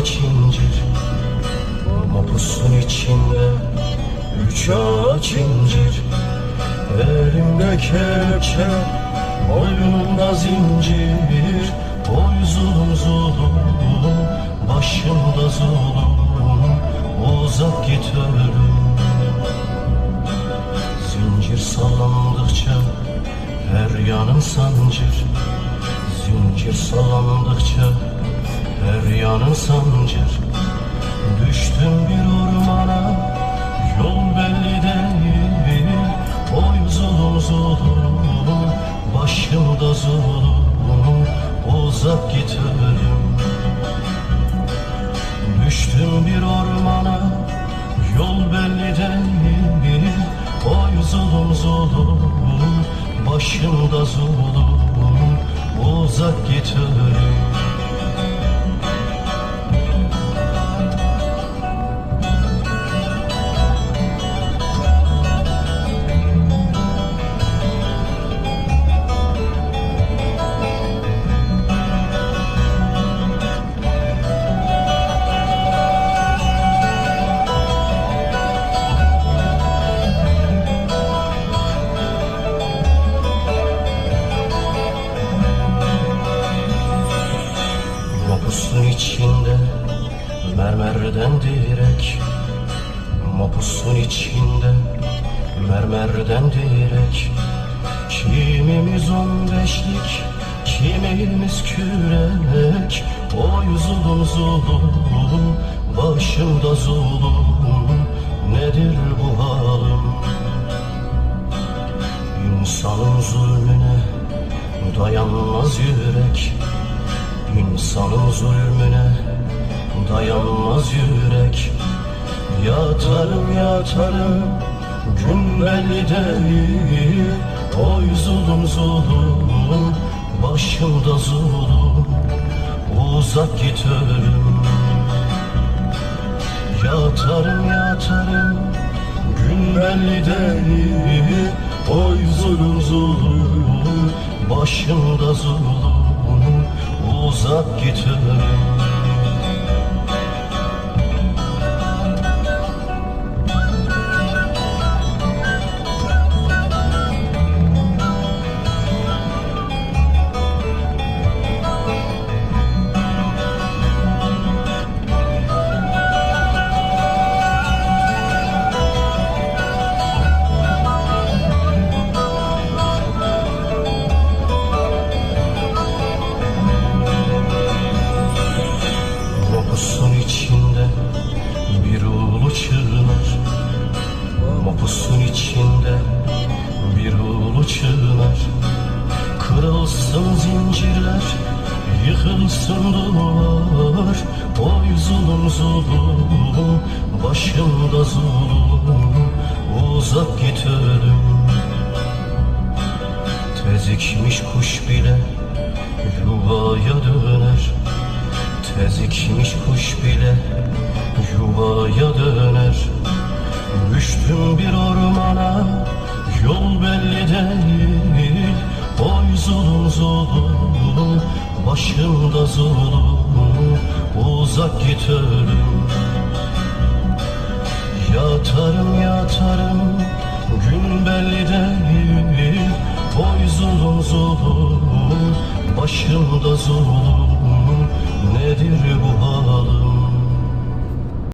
aç incir, mapusun içinde üç aç incir. Elimde kelepçe, boynumda zincir. Oy zulüm zulüm, başımda zulüm. Uzak git ölüm. Zincir sallandıkça her yanım sancır. Zincir sallandıkça her yanım sancır. Düştüm bir ormana, yol belli değil. Oy zulüm zulüm, başımda zulüm. Uzak git ölüm. Düştüm bir ormana, yol belli değil. Oy zulüm zulüm, başımda zulüm. Uzak git ölüm. Mapusun içinde mermerden direk, mapusun içinde mermerden direk. Kimimiz 15'lik, kimimiz kürek. Oy zulüm zulüm, başımda zulüm. Nedir bu halim? İnsanın zulmüne dayanmaz yürek. İnsanın zulmüne dayanmaz yürek. Yatarım yatarım, gün belli değil. Oy zulüm zulüm, başımda zulüm. Uzak git ölüm. Yatarım yatarım, gün belli değil. Oy zulüm zulüm, başımda zulüm. Uzak git ölüm. Mapusun içinde bir ulu çınar, mapusun içinde bir ulu çınar. Kırılsın zincirler, yıkılsın duvar. Oy zulüm zulüm, başımda zulüm. Uzak git ölüm. Tezikmiş kuş bile yuvaya döner. Tezikmiş kuş bile yuvaya döner. Düştüm bir ormana, yol belli değil. Oy zulüm zulüm, başımda zulüm. Uzak git ölüm. Yatarım yatarım, gün belli değil. Oy zulüm zulüm, başımda zulüm. Nedir bu halim?